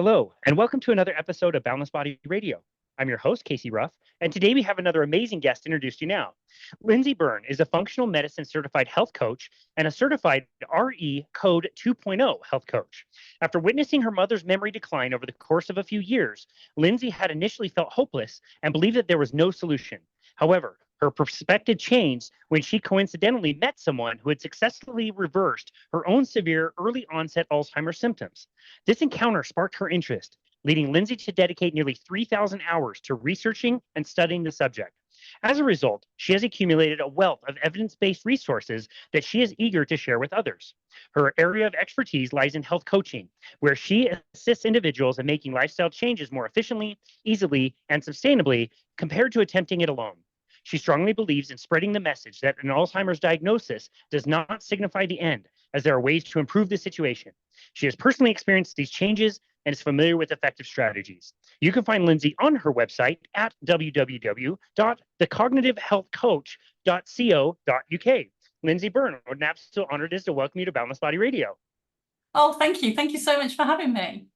Hello, and welcome to another episode of Boundless Body Radio. I'm your host, Casey Ruff, and today we have another amazing guest to introduce you now. Lindsey Byrne is a functional medicine certified health coach and a certified RE Code 2.0 health coach. After witnessing her mother's memory decline over the course of a few years, Lindsey had initially felt hopeless and believed that there was no solution. However, her perspective changed when she coincidentally met someone who had successfully reversed her own severe early onset Alzheimer's symptoms. This encounter sparked her interest, leading Lindsey to dedicate nearly 3,000 hours to researching and studying the subject. As a result, she has accumulated a wealth of evidence-based resources that she is eager to share with others. Her area of expertise lies in health coaching, where she assists individuals in making lifestyle changes more efficiently, easily, and sustainably compared to attempting it alone. She strongly believes in spreading the message that an Alzheimer's diagnosis does not signify the end, as there are ways to improve the situation. She has personally experienced these changes and is familiar with effective strategies. You can find Lindsey on her website at www.thecognitivehealthcoach.co.uk. Lindsey Byrne, what an absolute honor it is to welcome you to Boundless Body Radio. Oh, thank you. Thank you so much for having me.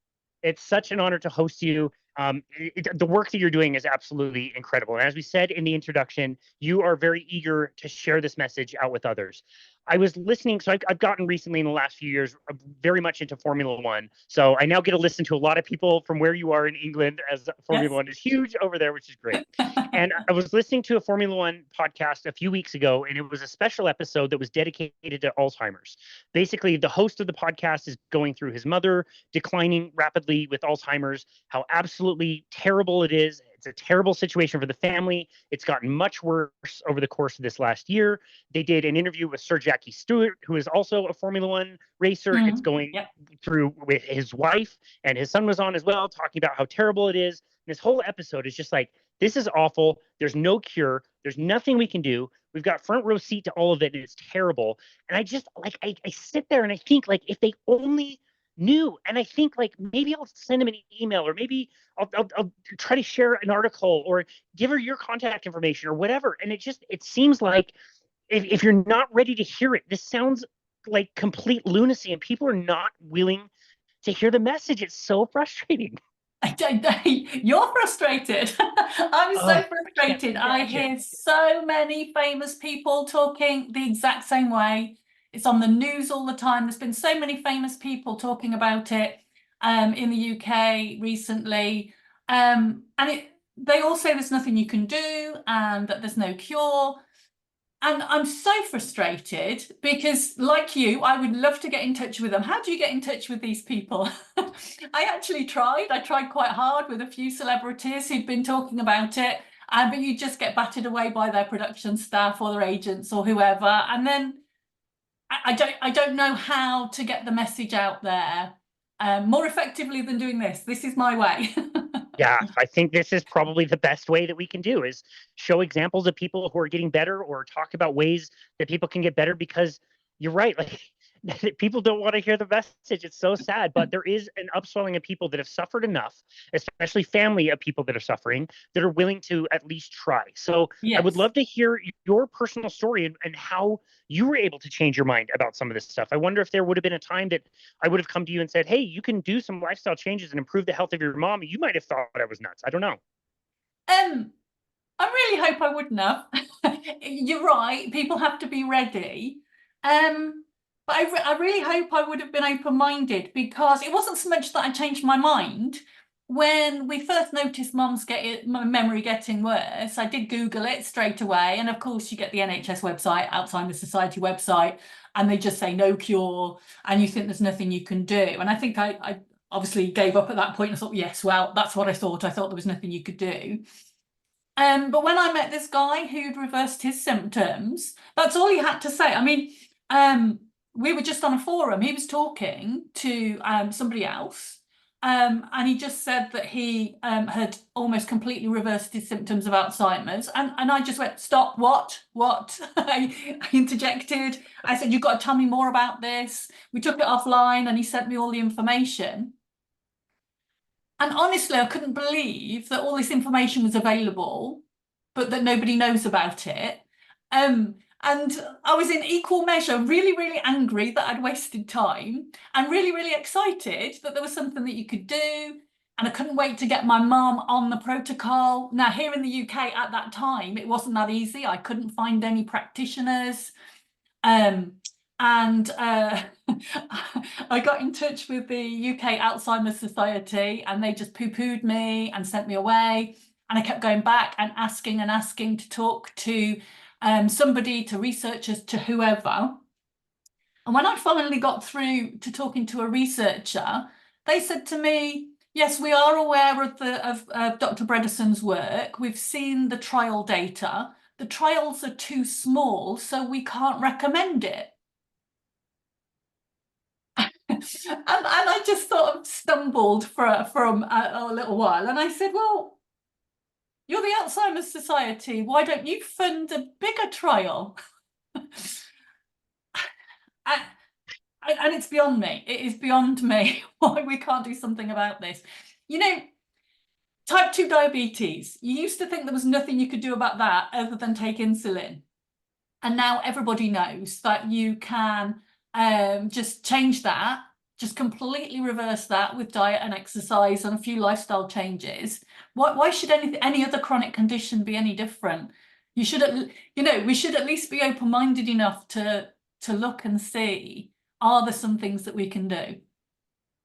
It's such an honor to host you. The work that you're doing is absolutely incredible. And as we said in the introduction, you are very eager to share this message out with others. I was listening, so I've gotten recently in the last few years very much into Formula One. So I now get to listen to a lot of people from where you are in England, as Formula One is huge over there, which is great. And I was listening to a Formula One podcast a few weeks ago, and it was a special episode that was dedicated to Alzheimer's. Basically, the host of the podcast is going through his mother declining rapidly with Alzheimer's, how absolutely terrible it is. It's a terrible situation for the family. It's gotten much worse over the course of this last year. They did an interview with Sir Jackie Stewart, who is also a Formula One racer. It's going through with his wife, and his son was on as well, talking about how terrible it is. And this whole episode is just like, this is awful. There's no cure. There's nothing we can do. We've got front row seat to all of it, and it's terrible. And I just like, I sit there and I think, like, if they only knew. And I think, like, maybe I'll send him an email, or maybe I'll try to share an article, or give her your contact information or whatever. And it seems like if you're not ready to hear it, this sounds like complete lunacy, and people are not willing to hear the message. It's so frustrating. You're frustrated. I'm so frustrated. I hear so many famous people talking the exact same way. It's on the news all the time. There's been so many famous people talking about it in the UK recently. And they all say there's nothing you can do and that there's no cure. And I'm so frustrated because, like you, I would love to get in touch with them. How do you get in touch with these people? I actually tried. I tried quite hard with a few celebrities who'd been talking about it, but you just get battered away by their production staff or their agents or whoever. And then I don't know how to get the message out there more effectively than doing this. This is my way. Yeah, I think this is probably the best way that we can do, is show examples of people who are getting better, or talk about ways that people can get better, because you're right. Like, people don't want to hear the message. It's so sad, but there is an upswelling of people that have suffered enough, especially family of people that are suffering, that are willing to at least try. So I would love to hear your personal story and how you were able to change your mind about some of this stuff. I wonder if there would have been a time that I would have come to you and said, hey, you can do some lifestyle changes and improve the health of your mom. You might have thought I was nuts. I don't know. I really hope I wouldn't have. You're right. People have to be ready. But I really hope I would have been open-minded, because it wasn't so much that I changed my mind. When we first noticed Mum's memory getting worse, I did Google it straight away. And of course, you get the NHS website, Alzheimer's Society website, and they just say no cure, and you think there's nothing you can do. And I think I obviously gave up at that point. I thought, yes, well, that's what I thought. I thought there was nothing you could do. But when I met this guy who'd reversed his symptoms, that's all he had to say. I mean, we were just on a forum. He was talking to somebody else, and he just said that he had almost completely reversed his symptoms of Alzheimer's. And I just went, stop, what? I interjected. I said, you've got to tell me more about this. We took it offline, and he sent me all the information. And honestly, I couldn't believe that all this information was available, but that nobody knows about it. And And I was in equal measure really, really angry that I'd wasted time and really, really excited that there was something that you could do. And I couldn't wait to get my mum on the protocol. Now, here in the UK at that time, it wasn't that easy. I couldn't find any practitioners. And I got in touch with the UK Alzheimer Society, and they just poo-pooed me and sent me away. And I kept going back and asking to talk to somebody, to researchers, to whoever. And when I finally got through to talking to a researcher, they said to me, yes, we are aware of Dr. Bredeson's work. We've seen the trial data. The trials are too small, so we can't recommend it. And I just sort of stumbled for a little while, and I said, well, you're the Alzheimer's Society. Why don't you fund a bigger trial? And it's beyond me. It is beyond me why we can't do something about this. You know, type 2 diabetes, you used to think there was nothing you could do about that other than take insulin. And now everybody knows that you can just change that, just completely reverse that with diet and exercise and a few lifestyle changes. Why should any other chronic condition be any different? We should at least be open-minded enough to look and see, are there some things that we can do?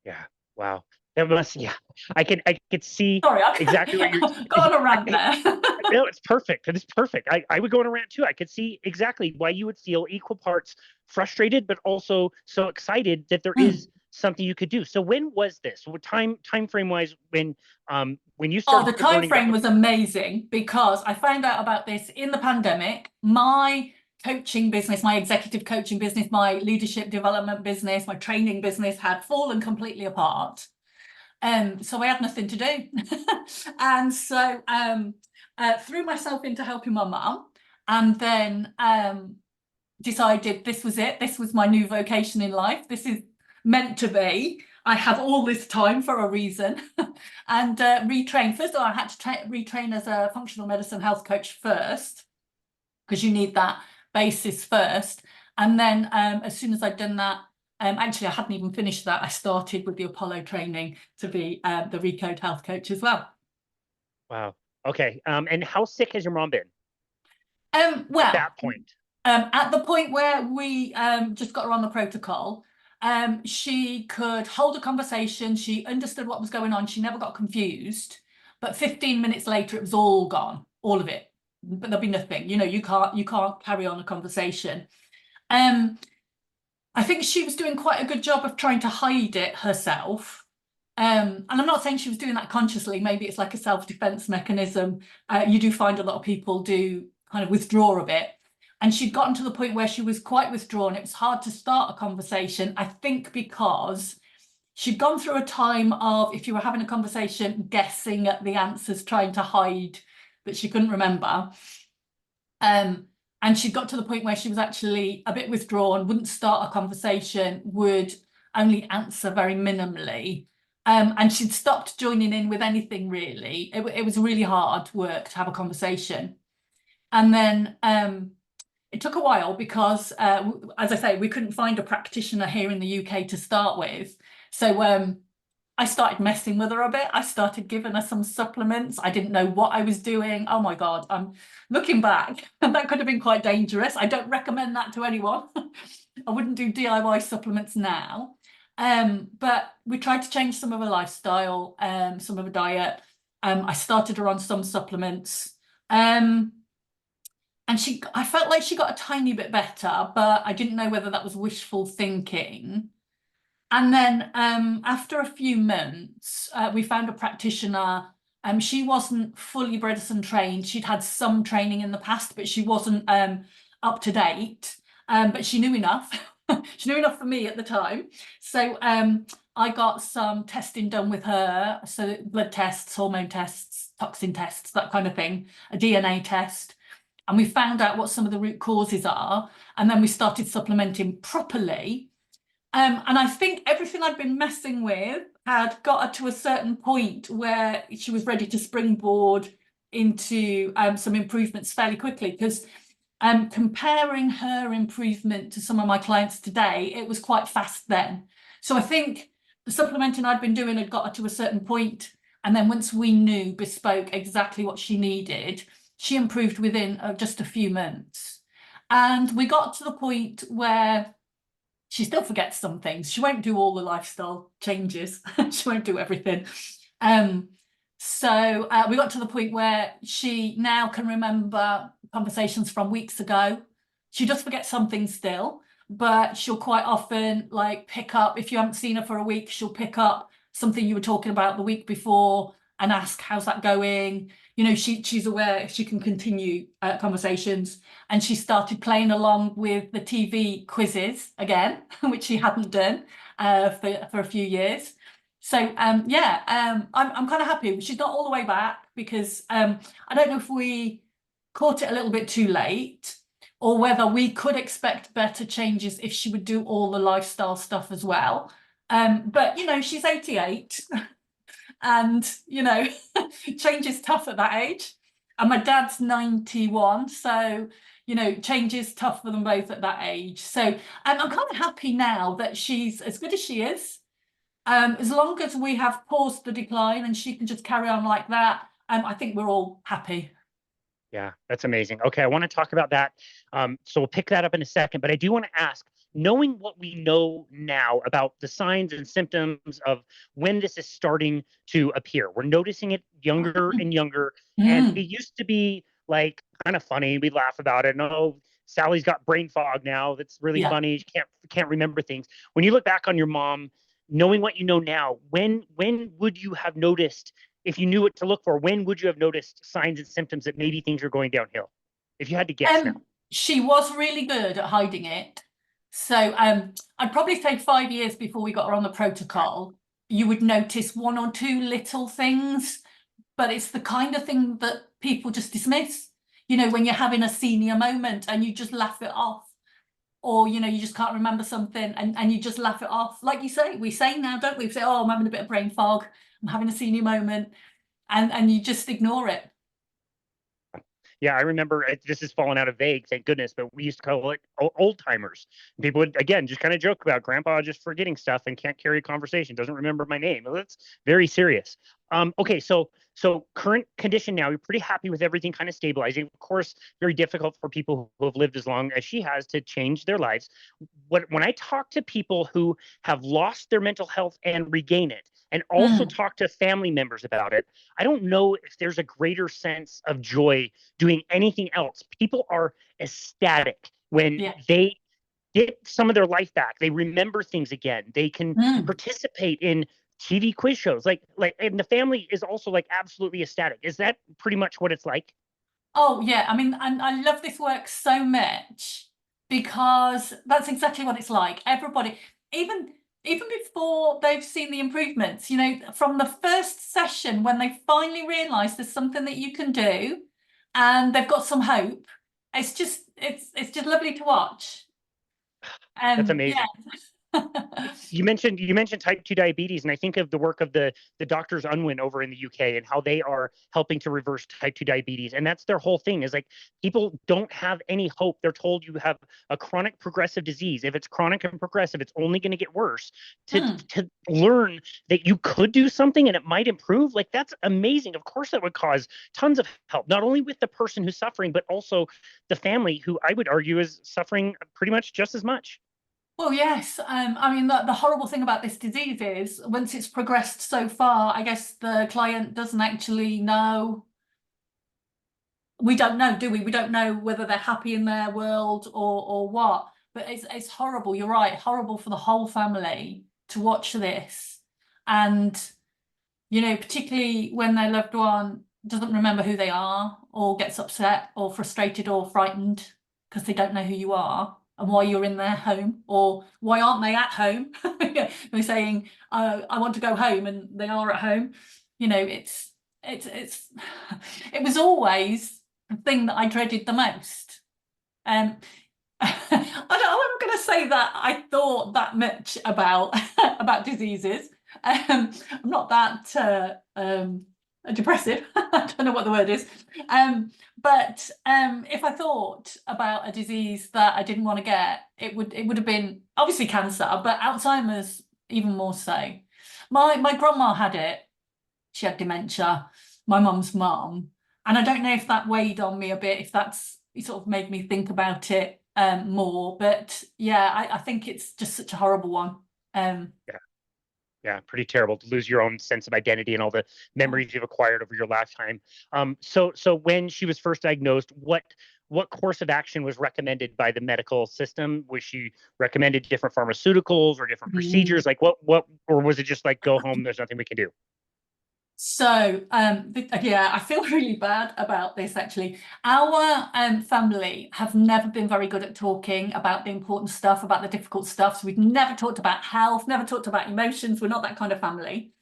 Yeah. Wow. That must, yeah. I could see Sorry, exactly what you're got on a rant there. No, it's perfect. It is perfect. I would go on a rant too. I could see exactly why you would feel equal parts frustrated, but also so excited that there is something you could do. So when was this? What time frame wise when you started? Oh, the time frame was amazing, because I found out about this in the pandemic. My coaching business, my executive coaching business, my leadership development business, my training business had fallen completely apart. So I had nothing to do. And so threw myself into helping my mum, and then decided this was it. This was my new vocation in life. This is meant to be. I have all this time for a reason. And retrain. First of all, I had to retrain as a functional medicine health coach first, because you need that basis first. And then as soon as I'd done that, actually, I hadn't even finished that. I started with the Apollo training to be the Recode health coach as well. Wow. Okay. And how sick has your mom been? Well, at that point. At the point where we just got her on the protocol, she could hold a conversation. She understood what was going on. She never got confused. But 15 minutes later, it was all gone, all of it. But there'll be nothing. You know, you can't carry on a conversation. I think she was doing quite a good job of trying to hide it herself. And I'm not saying she was doing that consciously. Maybe it's like a self-defense mechanism. You do find a lot of people do kind of withdraw a bit. And she'd gotten to the point where she was quite withdrawn. It was hard to start a conversation, I think, because she'd gone through a time of, if you were having a conversation, guessing at the answers, trying to hide that she couldn't remember. And she'd got to the point where she was actually a bit withdrawn, wouldn't start a conversation, would only answer very minimally. And she'd stopped joining in with anything, really. It was really hard work to have a conversation. And then it took a while because, as I say, we couldn't find a practitioner here in the UK to start with. So I started messing with her a bit. I started giving her some supplements. I didn't know what I was doing. Oh my God, I'm looking back, and that could have been quite dangerous. I don't recommend that to anyone. I wouldn't do DIY supplements now. But we tried to change some of her lifestyle, some of her diet. I started her on some supplements. And I felt like she got a tiny bit better, but I didn't know whether that was wishful thinking. And then after a few months, we found a practitioner. She wasn't fully Bredesen trained. She'd had some training in the past, but she wasn't up to date. But she knew enough. She knew enough for me at the time. So I got some testing done with her. So blood tests, hormone tests, toxin tests, that kind of thing, a DNA test. And we found out what some of the root causes are. And then we started supplementing properly. And I think everything I'd been messing with had got her to a certain point where she was ready to springboard into some improvements fairly quickly. Because comparing her improvement to some of my clients today, it was quite fast then. So I think the supplementing I'd been doing had got her to a certain point, and then once we knew bespoke exactly what she needed, she improved within just a few months. And we got to the point where she still forgets some things. She won't do all the lifestyle changes. She won't do everything. So we got to the point where she now can remember conversations from weeks ago. She does forget some things still, but she'll quite often like pick up, if you haven't seen her for a week, she'll pick up something you were talking about the week before and ask, how's that going? You know, she's aware she can continue conversations, and she started playing along with the TV quizzes again, which she hadn't done for a few years. So I'm kind of happy. She's not all the way back because I don't know if we caught it a little bit too late, or whether we could expect better changes if she would do all the lifestyle stuff as well. But you know, she's 88. And, you know, change is tough at that age. And my dad's 91. So, you know, change is tough for them both at that age. So I'm kind of happy now that she's as good as she is. As long as we have paused the decline and she can just carry on like that, I think we're all happy. Yeah, that's amazing. Okay, I want to talk about that. So we'll pick that up in a second, but I do want to ask, knowing what we know now about the signs and symptoms of when this is starting to appear, we're noticing it younger and younger. And it used to be like kind of funny. We laugh about it. No, Sally's got brain fog now. That's really funny. She can't remember things. When you look back on your mom, knowing what you know now, when would you have noticed, if you knew what to look for, when would you have noticed signs and symptoms that maybe things are going downhill? If you had to guess now. She was really good at hiding it. So I'd probably say 5 years before we got her on the protocol, you would notice one or two little things, but it's the kind of thing that people just dismiss. You know, when you're having a senior moment and you just laugh it off, or, you know, you just can't remember something and you just laugh it off. Like you say, we say now, don't we? We say, oh, I'm having a bit of brain fog, I'm having a senior moment, and you just ignore it. Yeah, I remember this is fallen out of vague, thank goodness, but we used to call it old timers. People would, again, just kind of joke about grandpa just forgetting stuff and can't carry a conversation, doesn't remember my name. Well, that's very serious. Okay, so current condition now, you're pretty happy with everything kind of stabilizing. Of course, very difficult for people who have lived as long as she has to change their lives. When I talk to people who have lost their mental health and regain it, and also talk to family members about it, I don't know if there's a greater sense of joy doing anything else. People are ecstatic when they get some of their life back. They remember things again. They can participate in TV quiz shows. Like, and the family is also like absolutely ecstatic. Is that pretty much what it's like? Oh yeah, I mean, and I love this work so much because that's exactly what it's like. Everybody, even before they've seen the improvements, you know, from the first session when they finally realise there's something that you can do and they've got some hope, it's just lovely to watch. That's amazing. You mentioned type 2 diabetes, and I think of the work of the doctors Unwin over in the UK and how they are helping to reverse type 2 diabetes. And that's their whole thing, is like people don't have any hope. They're told you have a chronic progressive disease. If it's chronic and progressive, it's only going to get worse. To learn that you could do something and it might improve, like that's amazing. Of course, that would cause tons of help, not only with the person who's suffering, but also the family, who I would argue is suffering pretty much just as much. Well, yes. I mean, the horrible thing about this disease is once it's progressed so far, I guess the client doesn't actually know. We don't know, do we? We don't know whether they're happy in their world or what. But it's horrible. You're right. Horrible for the whole family to watch this. And, you know, particularly when their loved one doesn't remember who they are, or gets upset or frustrated or frightened because they don't know who you are and why you're in their home, or why aren't they at home? They're saying, I want to go home, and they are at home. You know, it was always the thing that I dreaded the most. I'm going to say that I thought that much about about diseases. I'm not that depressive. I don't know what the word is. But if I thought about a disease that I didn't want to get, it would have been obviously cancer, but Alzheimer's even more so. My grandma had it. She had dementia, my mum's mum. And I don't know if that weighed on me a bit, if that's it sort of made me think about it more. But yeah, I think it's just such a horrible one. Yeah. Yeah, pretty terrible to lose your own sense of identity and all the memories you've acquired over your lifetime. So when she was first diagnosed, what course of action was recommended by the medical system? Was she recommended different pharmaceuticals or different Mm. procedures? Like or was it just like go home? There's nothing we can do. So, yeah, I feel really bad about this actually. Our family have never been very good at talking about the important stuff, about the difficult stuff. So we've never talked about health, never talked about emotions. We're not that kind of family.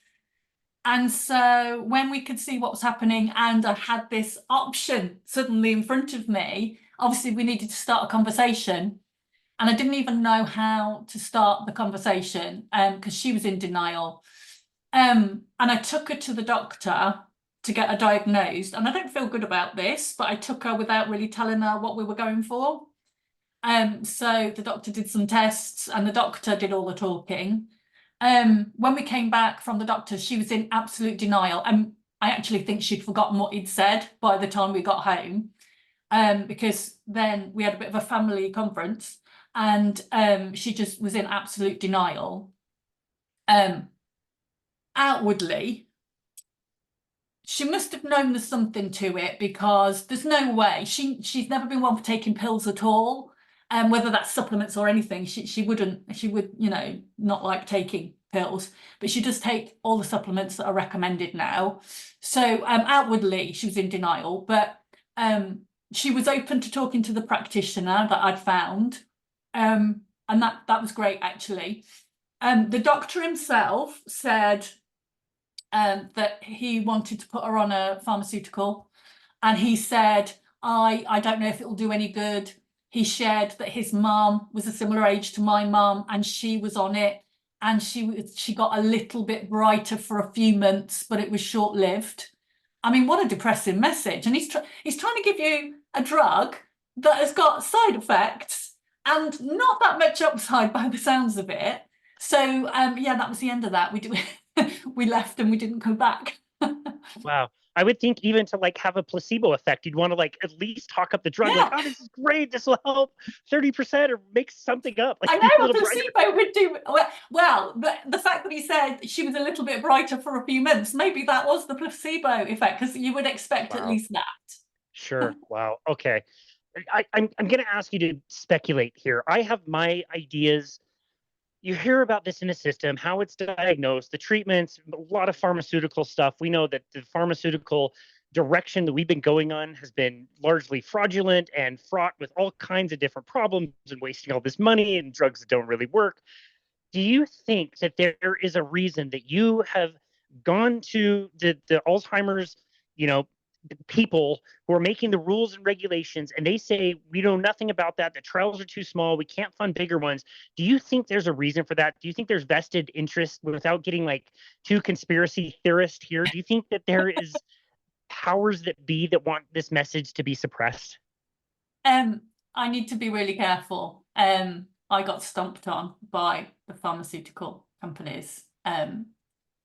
And so when we could see what was happening and I had this option suddenly in front of me, obviously we needed to start a conversation. And I didn't even know how to start the conversation because she was in denial. And I took her to the doctor to get her diagnosed. And I don't feel good about this, but I took her without really telling her what we were going for. So the doctor did some tests and the doctor did all the talking. When we came back from the doctor, she was in absolute denial. And I actually think she'd forgotten what he'd said by the time we got home. Because then we had a bit of a family conference and she just was in absolute denial. Outwardly, she must have known there's something to it because there's no way she's never been one for taking pills at all. Whether that's supplements or anything, she would, not like taking pills, but she does take all the supplements that are recommended now. So outwardly she was in denial, but she was open to talking to the practitioner that I'd found. And that was great actually. The doctor himself said that he wanted to put her on a pharmaceutical, and he said, I don't know if it will do any good. He shared that his mum was a similar age to my mum and she was on it, and she got a little bit brighter for a few months, but it was short-lived. I mean, what a depressing message. And he's trying to give you a drug that has got side effects and not that much upside by the sounds of it. So yeah, that was the end of that. We left and we didn't go back. Wow. I would think even to like have a placebo effect, you'd want to like at least talk up the drug, like, Yeah, oh, this is great. This will help 30% or make something up, like I be a know a little brighter. placebo would do well. The fact that he said she was a little bit brighter for a few months, maybe that was the placebo effect, because you would expect at Wow. least that. Sure. Wow. Okay. I'm going to ask you to speculate here. I have my ideas. You hear about this in the system, how it's diagnosed, the treatments, a lot of pharmaceutical stuff. We know that the pharmaceutical direction that we've been going on has been largely fraudulent and fraught with all kinds of different problems and wasting all this money and drugs that don't really work. Do you think that there is a reason that you have gone to the Alzheimer's, you know, people who are making the rules and regulations and they say we know nothing about that, the trials are too small, we can't fund bigger ones? Do you think there's a reason for that? Do you think there's vested interest, without getting like too conspiracy theorist here? Do you think that there is powers that be that want this message to be suppressed? I need to be really careful. I got stumped on by the pharmaceutical companies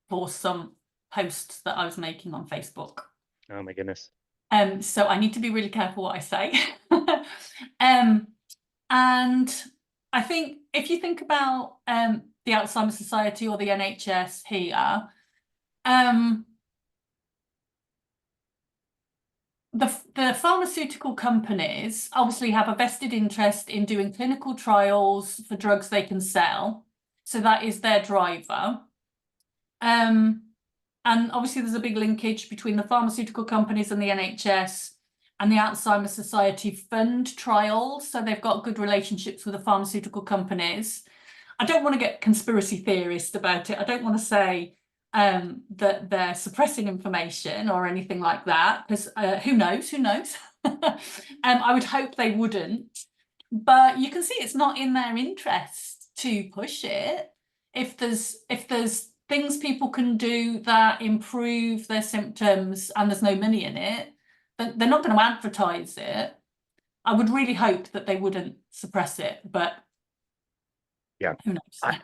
for some posts that I was making on Facebook. Oh my goodness. So I need to be really careful what I say. And I think if you think about the Alzheimer's Society or the NHS here, the pharmaceutical companies obviously have a vested interest in doing clinical trials for drugs they can sell. So that is their driver. And obviously there's a big linkage between the pharmaceutical companies and the NHS, and the Alzheimer's Society fund trials. So they've got good relationships with the pharmaceutical companies. I don't want to get conspiracy theorist about it. I don't want to say that they're suppressing information or anything like that, because who knows? I would hope they wouldn't, but you can see it's not in their interest to push it. If there's things people can do that improve their symptoms and there's no money in it, they're not going to advertise it. I would really hope that they wouldn't suppress it, but Yeah. who knows?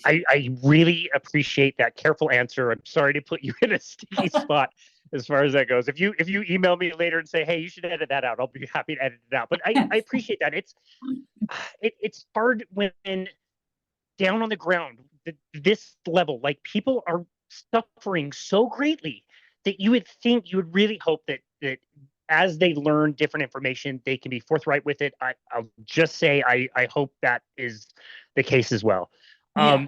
I really appreciate that careful answer. I'm sorry to put you in a sticky spot as far as that goes. If you email me later and say, hey, you should edit that out, I'll be happy to edit it out. But I appreciate that. It's hard when down on the ground, this level, like people are suffering so greatly that you would think, you would really hope that as they learn different information, they can be forthright with it. I'll just say I hope that is the case as well. Yeah.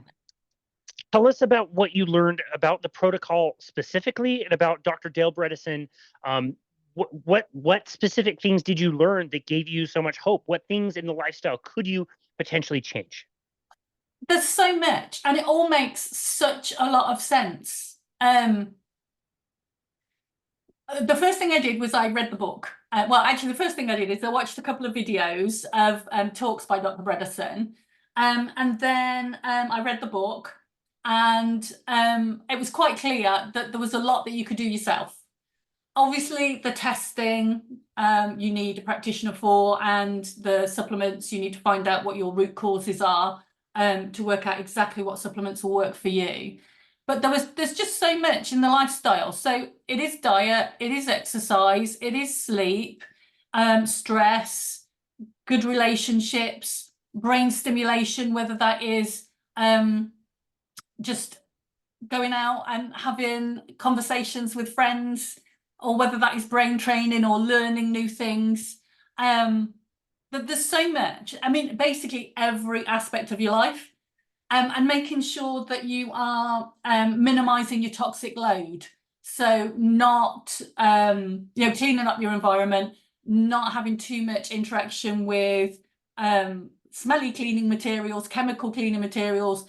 Tell us about what you learned about the protocol specifically and about Dr. Dale Bredesen. What specific things did you learn that gave you so much hope? What things in the lifestyle could you potentially change? There's so much, and it all makes such a lot of sense. The first thing I did was I read the book. Well, actually, the first thing I did is I watched a couple of videos of talks by Dr. Bredesen, and then I read the book, and it was quite clear that there was a lot that you could do yourself. Obviously, the testing you need a practitioner for, and the supplements, you need to find out what your root causes are to work out exactly what supplements will work for you. But there's just so much in the lifestyle. So it is diet, it is exercise, it is sleep, stress, good relationships, brain stimulation, whether that is just going out and having conversations with friends, or whether that is brain training or learning new things. But there's so much. I mean, basically every aspect of your life. And making sure that you are minimizing your toxic load. So not, cleaning up your environment, not having too much interaction with smelly cleaning materials, chemical cleaning materials,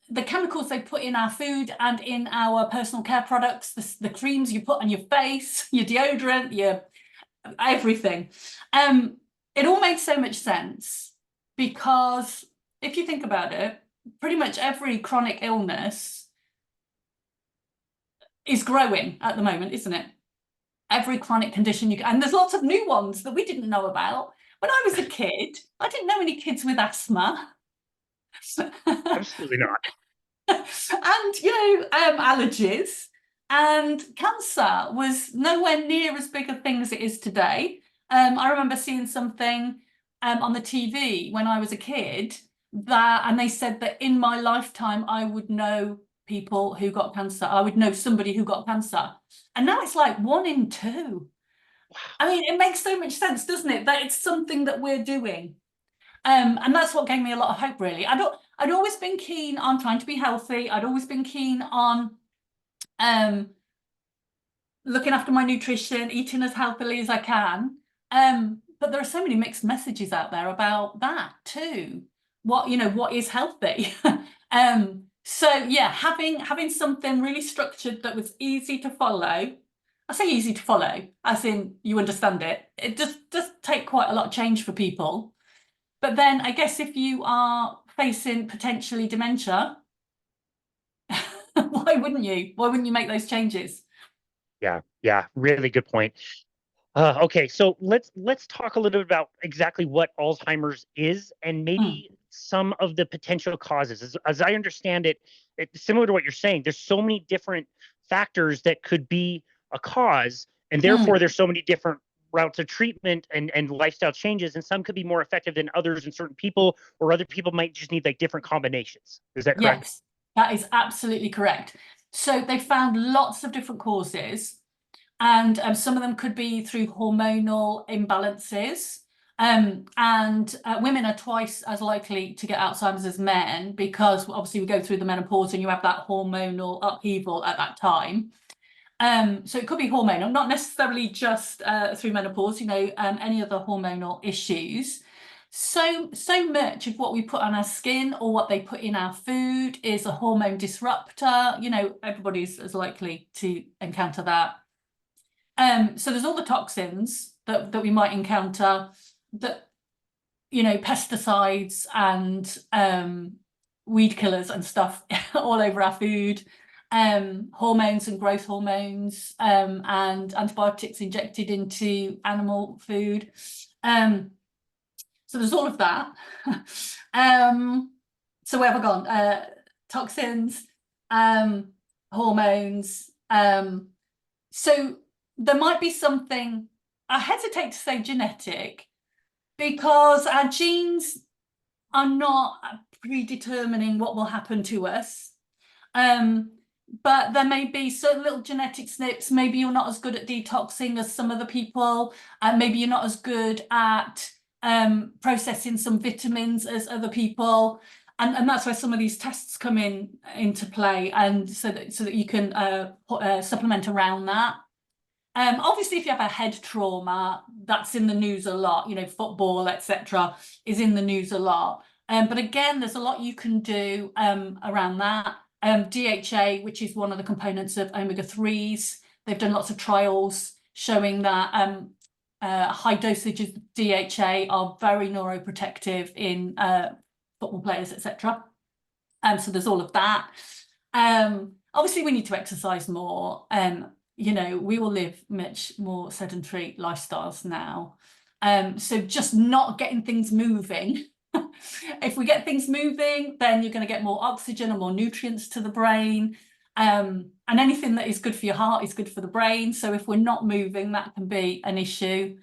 the chemicals they put in our food and in our personal care products, the creams you put on your face, your deodorant, your everything. It all makes so much sense, because if you think about it, pretty much every chronic illness is growing at the moment, isn't it? Every chronic condition and there's lots of new ones that we didn't know about. When I was a kid, I didn't know any kids with asthma. Absolutely not. And allergies, and cancer was nowhere near as big a thing as it is today. I remember seeing something on the TV when I was a kid, and they said that in my lifetime I would know people who got cancer. I would know somebody who got cancer, and now it's like 1 in 2. Wow. I mean, it makes so much sense, doesn't it, that it's something that we're doing. And that's what gave me a lot of hope, really. I'd always been keen on trying to be healthy. I'd always been keen on looking after my nutrition, eating as healthily as I can. But there are so many mixed messages out there about that too. What is healthy? So yeah, having something really structured that was easy to follow. I say easy to follow, as in you understand it. It does take quite a lot of change for people. But then I guess if you are facing potentially dementia, why wouldn't you? Why wouldn't you make those changes? Yeah, really good point. Okay, so let's talk a little bit about exactly what Alzheimer's is, and maybe some of the potential causes. As I understand it, it's similar to what you're saying. There's so many different factors that could be a cause, and therefore there's so many different routes of treatment and lifestyle changes, and some could be more effective than others in certain people, or other people might just need like different combinations. Is that correct? Yes, that is absolutely correct. So they found lots of different causes, and some of them could be through hormonal imbalances. And women are twice as likely to get Alzheimer's as men, because obviously we go through the menopause and you have that hormonal upheaval at that time. So it could be hormonal, not necessarily just through menopause, any other hormonal issues. So much of what we put on our skin or what they put in our food is a hormone disruptor. Everybody's as likely to encounter that. So there's all the toxins that we might encounter, that pesticides and weed killers and stuff all over our food. hormones and growth hormones, and antibiotics injected into animal food. So there's all of that. So where have I gone? Toxins, hormones. So there might be something, I hesitate to say genetic, because our genes are not predetermining what will happen to us. But there may be certain little genetic snips. Maybe you're not as good at detoxing as some other people, and maybe you're not as good at processing some vitamins as other people, and that's where some of these tests come into play, and so that you can supplement around that. Obviously, if you have a head trauma, that's in the news a lot. You know, football, etc., is in the news a lot. But again, there's a lot you can do around that. DHA, which is one of the components of omega-3s, they've done lots of trials showing that high dosages of DHA are very neuroprotective in football players, etc. So there's all of that. Obviously, we need to exercise more. You know, we will live much more sedentary lifestyles now. So just not getting things moving. If we get things moving, then you're going to get more oxygen and more nutrients to the brain. And anything that is good for your heart is good for the brain. So if we're not moving, that can be an issue.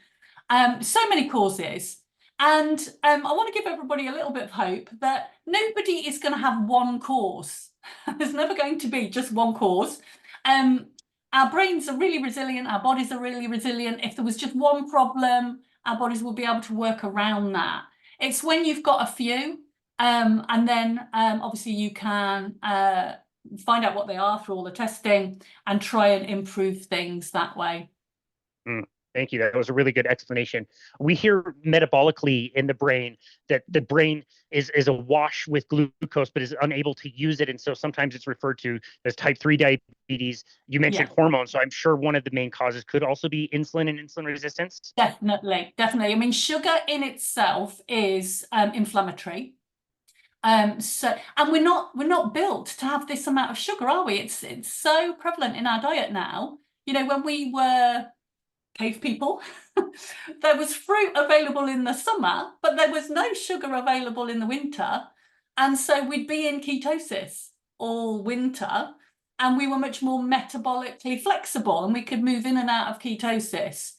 So many causes. And I want to give everybody a little bit of hope that nobody is going to have one cause. There's never going to be just one cause. Our brains are really resilient. Our bodies are really resilient. If there was just one problem, our bodies will be able to work around that. It's when you've got a few, and then obviously you can find out what they are through all the testing and try and improve things that way. Thank you. That was a really good explanation. We hear metabolically in the brain that the brain is awash with glucose, but is unable to use it. And so sometimes it's referred to as type 3 diabetes. You mentioned hormones, so I'm sure one of the main causes could also be insulin and insulin resistance. Definitely. I mean, sugar in itself is inflammatory. So, and we're not built to have this amount of sugar, are we? It's so prevalent in our diet now. You know, when we were cave people, there was fruit available in the summer, but there was no sugar available in the winter. And so we'd be in ketosis all winter, and we were much more metabolically flexible, and we could move in and out of ketosis.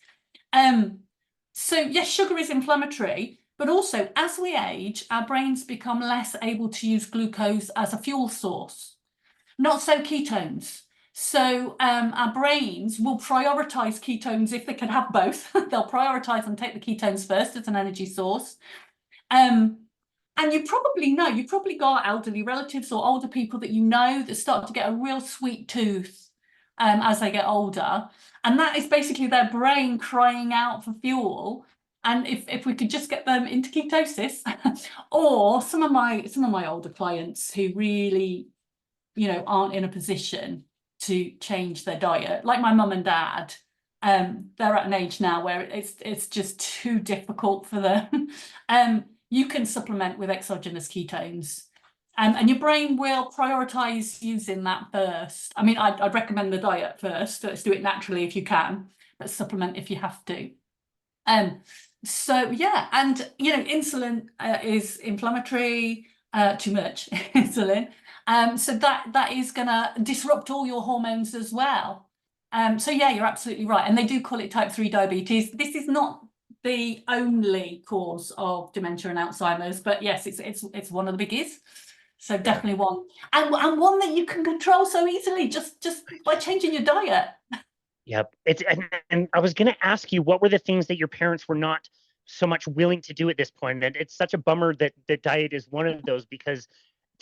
So yes, sugar is inflammatory, but also as we age, our brains become less able to use glucose as a fuel source. Not so ketones. So our brains will prioritize ketones if they can have both. They'll prioritize and take the ketones first as an energy source. And you probably got elderly relatives or older people that you know that start to get a real sweet tooth as they get older. And that is basically their brain crying out for fuel. And if we could just get them into ketosis, or some of my older clients who really, you know, aren't in a position to change their diet, like my mum and dad, they're at an age now where it's just too difficult for them. You can supplement with exogenous ketones, and your brain will prioritize using that first. I mean, I'd recommend the diet first. Let's do it naturally if you can, but supplement if you have to. So yeah, and you know, insulin is inflammatory. Too much insulin. So that is going to disrupt all your hormones as well. So yeah, you're absolutely right. And they do call it type 3 diabetes. This is not the only cause of dementia and Alzheimer's, but yes, it's one of the biggies. So definitely one, and one that you can control so easily just by changing your diet. Yep. And I was going to ask you, what were the things that your parents were not so much willing to do at this point? And it's such a bummer that the diet is one of those, because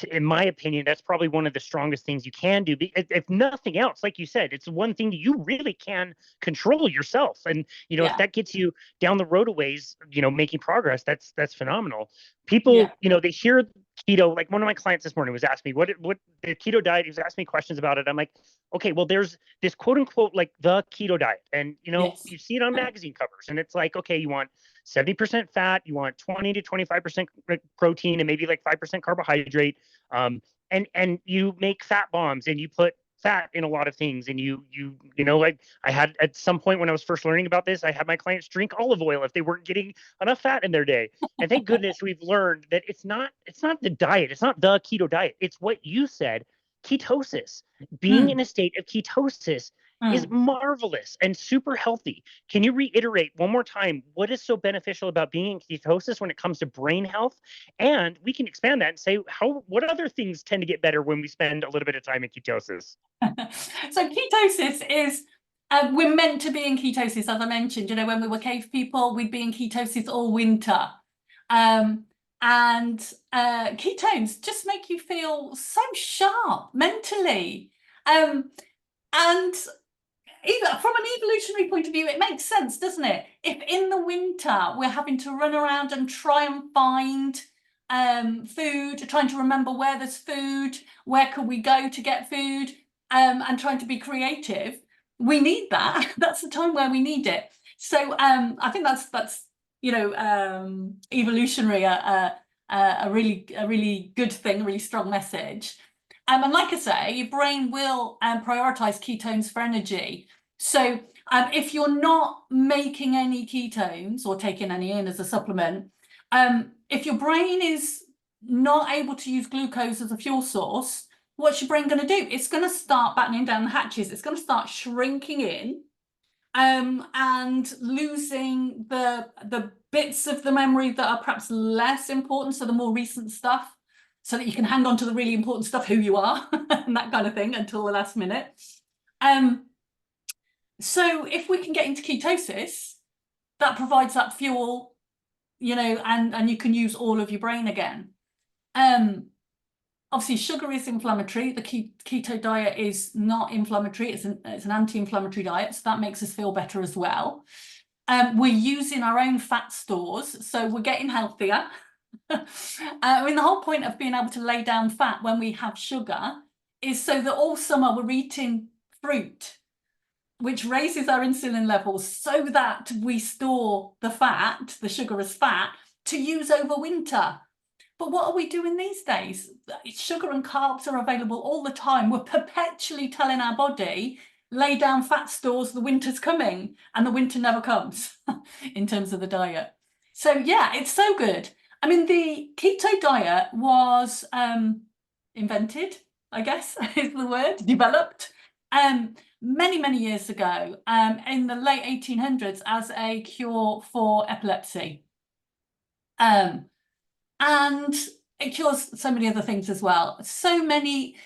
in my opinion, that's probably one of the strongest things you can do. If nothing else, like you said, it's one thing that you really can control yourself. And, you know, if that gets you down the road a ways, you know, making progress, that's phenomenal. People, you know, they hear keto. Like one of my clients this morning was asking me what the keto diet. He was asking me questions about it. I'm like, okay, well, there's this quote unquote like the keto diet, and you know, you see it on magazine covers, and it's like, okay, you want 70% fat, you want 20 to 25% protein, and maybe like 5% carbohydrate, and you make fat bombs, and you put fat in a lot of things. And like I had at some point when I was first learning about this, I had my clients drink olive oil if they weren't getting enough fat in their day. And thank goodness we've learned that it's not the diet, it's not the keto diet, it's what you said, ketosis. Being in a state of ketosis is marvelous and super healthy. Can you reiterate one more time what is so beneficial about being in ketosis when it comes to brain health? And we can expand that and say what other things tend to get better when we spend a little bit of time in ketosis? So ketosis is, we're meant to be in ketosis, as I mentioned. When we were cave people, we'd be in ketosis all winter. And ketones just make you feel so sharp mentally. And even from an evolutionary point of view, it makes sense, doesn't it? If in the winter we're having to run around and try and find food, trying to remember where there's food, where could we go to get food, and trying to be creative, we need that. That's the time where we need it. So I think that's evolutionary, a really good thing, a really strong message. And like I say, your brain will prioritize ketones for energy. So if you're not making any ketones or taking any in as a supplement, if your brain is not able to use glucose as a fuel source, what's your brain going to do? It's going to start battening down the hatches. It's going to start shrinking in and losing the bits of the memory that are perhaps less important, so the more recent stuff, so that you can hang on to the really important stuff, who you are, and that kind of thing, until the last minute. So if we can get into ketosis, that provides that fuel, and you can use all of your brain again. Obviously, sugar is inflammatory. The keto diet is not inflammatory. It's an anti-inflammatory diet, so that makes us feel better as well. We're using our own fat stores, so we're getting healthier. The whole point of being able to lay down fat when we have sugar is so that all summer we're eating fruit, which raises our insulin levels so that we store the fat, the sugar as fat, to use over winter. But what are we doing these days? Sugar and carbs are available all the time. We're perpetually telling our body, lay down fat stores, the winter's coming, and the winter never comes in terms of the diet. So yeah, it's so good. The keto diet was invented, I guess is the word, developed many, many years ago in the late 1800s as a cure for epilepsy. And it cures so many other things as well. So many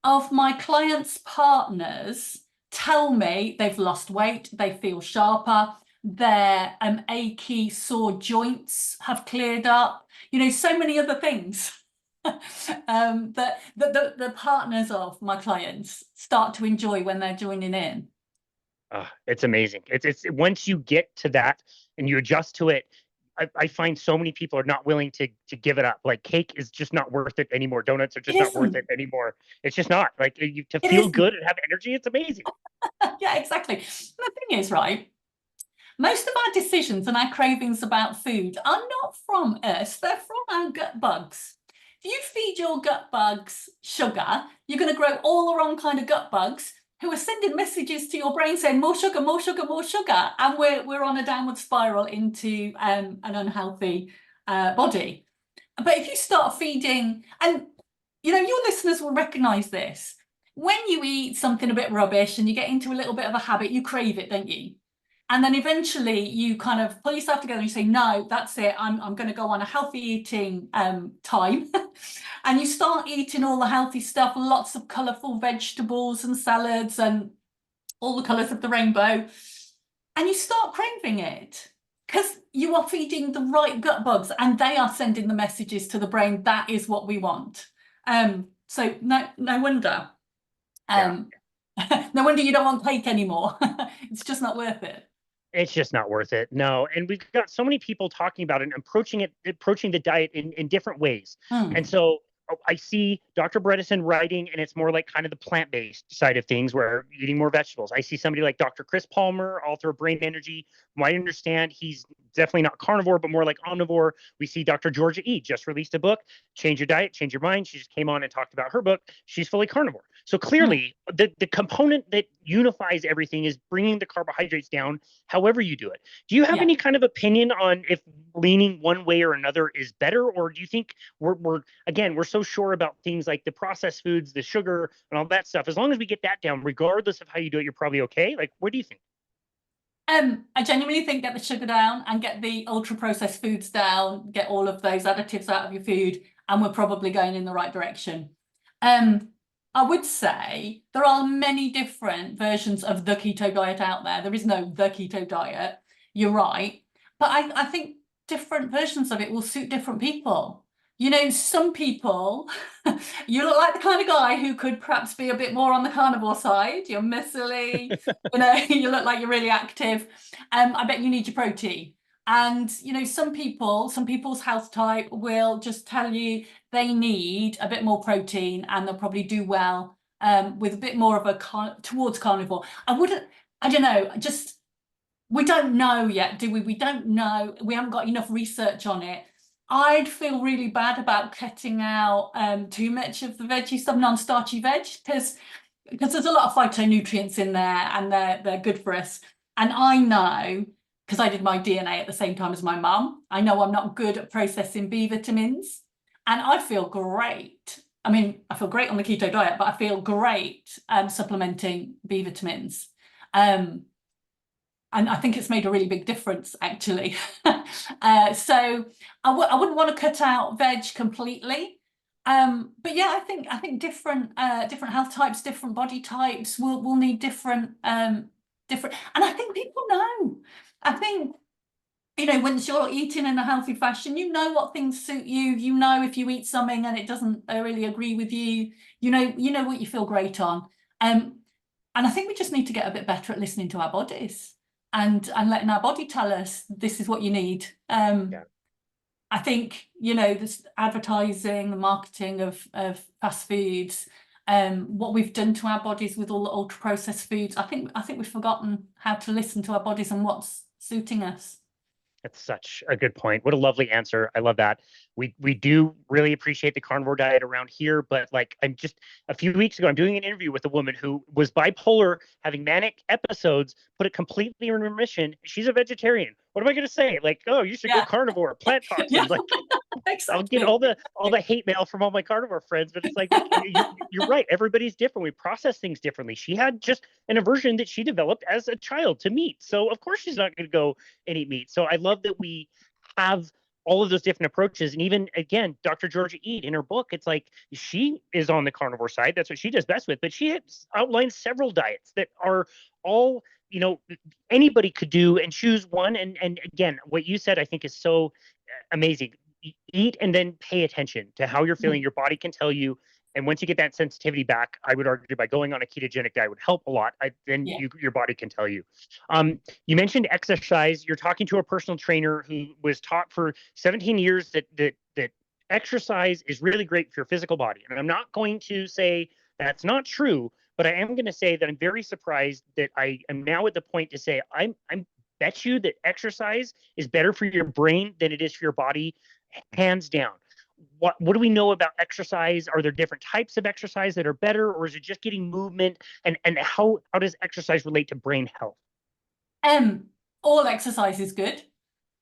of my clients' partners tell me they've lost weight, they feel sharper, their achy, sore joints have cleared up, so many other things that the partners of my clients start to enjoy when they're joining in. It's amazing. It's once you get to that and you adjust to it, I find so many people are not willing to give it up. Like cake is just not worth it anymore. Donuts are just not worth it anymore. It's just not. Like to feel good and have energy, it's amazing. Yeah, exactly. And the thing is, right, most of our decisions and our cravings about food are not from us, they're from our gut bugs. If you feed your gut bugs sugar, you're going to grow all the wrong kind of gut bugs who are sending messages to your brain saying more sugar, more sugar, more sugar, and we're on a downward spiral into an unhealthy body. But if you start feeding, and your listeners will recognize this, when you eat something a bit rubbish and you get into a little bit of a habit, you crave it, don't you? And then eventually you kind of pull yourself together and you say, no, that's it. I'm going to go on a healthy eating time. And you start eating all the healthy stuff, lots of colourful vegetables and salads and all the colours of the rainbow. And you start craving it because you are feeding the right gut bugs and they are sending the messages to the brain. That is what we want. So no wonder. No wonder you don't want cake anymore. It's just not worth it. It's just not worth it. No. And we've got so many people talking about it and approaching the diet in different ways. And so I see Dr. Bredesen writing, and it's more like kind of the plant-based side of things where eating more vegetables. I see somebody like Dr. Chris Palmer, author of Brain Energy. From what I understand, he's definitely not carnivore, but more like omnivore. We see Dr. Georgia E. just released a book, Change Your Diet, Change Your Mind. She just came on and talked about her book. She's fully carnivore. So clearly, the component that unifies everything is bringing the carbohydrates down, however you do it. Do you have Yeah. any kind of opinion on if leaning one way or another is better, or do you think we're so sure about things like the processed foods, the sugar, and all that stuff? As long as we get that down, regardless of how you do it, you're probably okay. Like, what do you think? I genuinely think get the sugar down and get the ultra processed foods down, get all of those additives out of your food, and we're probably going in the right direction. I would say there are many different versions of the keto diet out there. There is no the keto diet. You're right. But I think different versions of it will suit different people. You know, some people, you look like the kind of guy who could perhaps be a bit more on the carnivore side. You're muscly, you know, you look like you're really active. I bet you need your protein. And, you know, some people's health type will just tell you they need a bit more protein and they'll probably do well with a bit more of a towards carnivore. I don't know, just, we don't know yet, do we? We don't know. We haven't got enough research on it. I'd feel really bad about cutting out too much of the veggie stuff, non-starchy veg, because there's a lot of phytonutrients in there and they're good for us. And I know, because I did my DNA at the same time as my mum, I know I'm not good at processing B vitamins. And I feel great. I mean, I feel great on the keto diet, but I feel great supplementing B vitamins. And I think it's made a really big difference, actually. So I wouldn't want to cut out veg completely. But yeah, I think different health types, different body types will need different. And I think people know. I think, you know, once you're eating in a healthy fashion, you know what things suit you. You know if you eat something and it doesn't really agree with you, you know what you feel great on. And I think we just need to get a bit better at listening to our bodies and letting our body tell us this is what you need. Yeah. I think, you know, this advertising, the marketing of fast foods, what we've done to our bodies with all the ultra processed foods, I think we've forgotten how to listen to our bodies and what's suiting us. That's such a good point. What a lovely answer. I love that. We do really appreciate the carnivore diet around here, but like I'm just a few weeks ago, I'm doing an interview with a woman who was bipolar, having manic episodes, put it completely in remission. She's a vegetarian. What am I going to say? Like, oh, you should go carnivore, plant toxins. Yeah. Like, Exactly. I'll get all the hate mail from all my carnivore friends, but it's like you're right. Everybody's different. We process things differently. She had just an aversion that she developed as a child to meat, so of course she's not going to go and eat meat. So I love that we have all of those different approaches. And even again, Dr. Georgia Ede in her book, it's like she is on the carnivore side. That's what she does best with. But she outlines several diets that are all, you know, anybody could do and choose one. And again, what you said, I think is so amazing. Eat and then pay attention to how you're feeling. Your body can tell you. And once you get that sensitivity back, I would argue by going on a ketogenic diet would help a lot. Your body can tell you. You mentioned exercise. You're talking to a personal trainer who was taught for 17 years that exercise is really great for your physical body. And I'm not going to say that's not true, but I am going to say that I'm very surprised that I am now at the point to say I'm bet you that exercise is better for your brain than it is for your body, hands down. What do we know about exercise? Are there different types of exercise that are better, or is it just getting movement? And how does exercise relate to brain health? All exercise is good.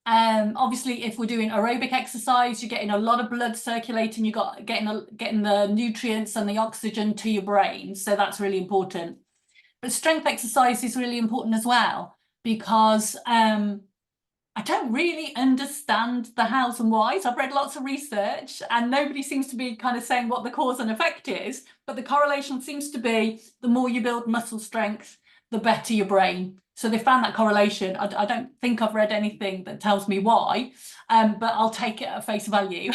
Obviously, if we're doing aerobic exercise, you're getting a lot of blood circulating. You got getting the nutrients and the oxygen to your brain, so that's really important. But strength exercise is really important as well, because I don't really understand the hows and whys. I've read lots of research and nobody seems to be kind of saying what the cause and effect is, but the correlation seems to be the more you build muscle strength, the better your brain. So they found that correlation. I don't think I've read anything that tells me why, but I'll take it at face value.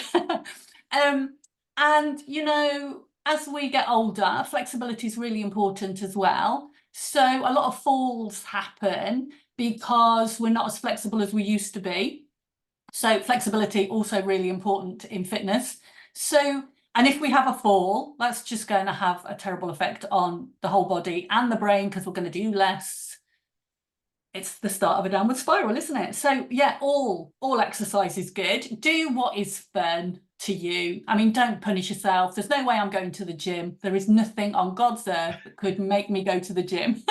And, you know, as we get older, flexibility is really important as well. So a lot of falls happen because we're not as flexible as we used to be. So flexibility also really important in fitness. So, and if we have a fall, that's just going to have a terrible effect on the whole body and the brain because we're going to do less. It's the start of a downward spiral, isn't it? So yeah, all exercise is good. Do what is fun to you. I mean, don't punish yourself. There's no way I'm going to the gym. There is nothing on God's earth that could make me go to the gym.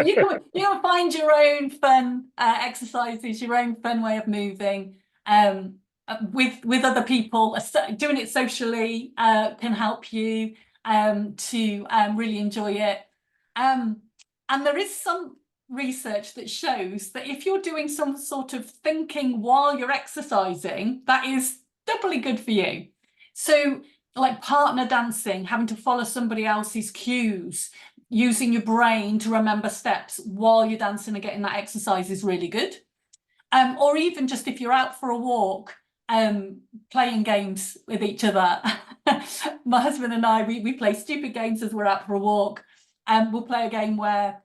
You can find your own fun exercises, your own fun way of moving. With other people, doing it socially can help you to really enjoy it. And there is some research that shows that if you're doing some sort of thinking while you're exercising, that is doubly good for you. So like partner dancing, having to follow somebody else's cues, using your brain to remember steps while you're dancing and getting that exercise is really good. Or even just if you're out for a walk, playing games with each other. My husband and I, we play stupid games as we're out for a walk. We'll play a game where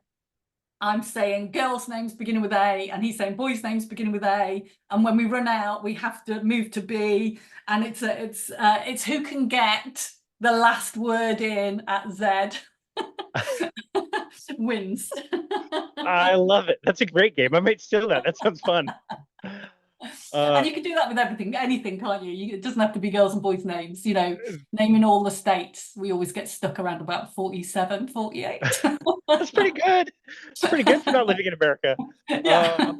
I'm saying girls' names beginning with A, and he's saying boys' names beginning with A. And when we run out, we have to move to B. And it's who can get the last word in at Z wins. I love it. That's a great game. I might steal that. That sounds fun. And you can do that with everything, anything, can't you? It doesn't have to be girls and boys' names, you know, naming all the states. We always get stuck around about 47, 48. That's pretty good. It's pretty good for not living in America. Yeah.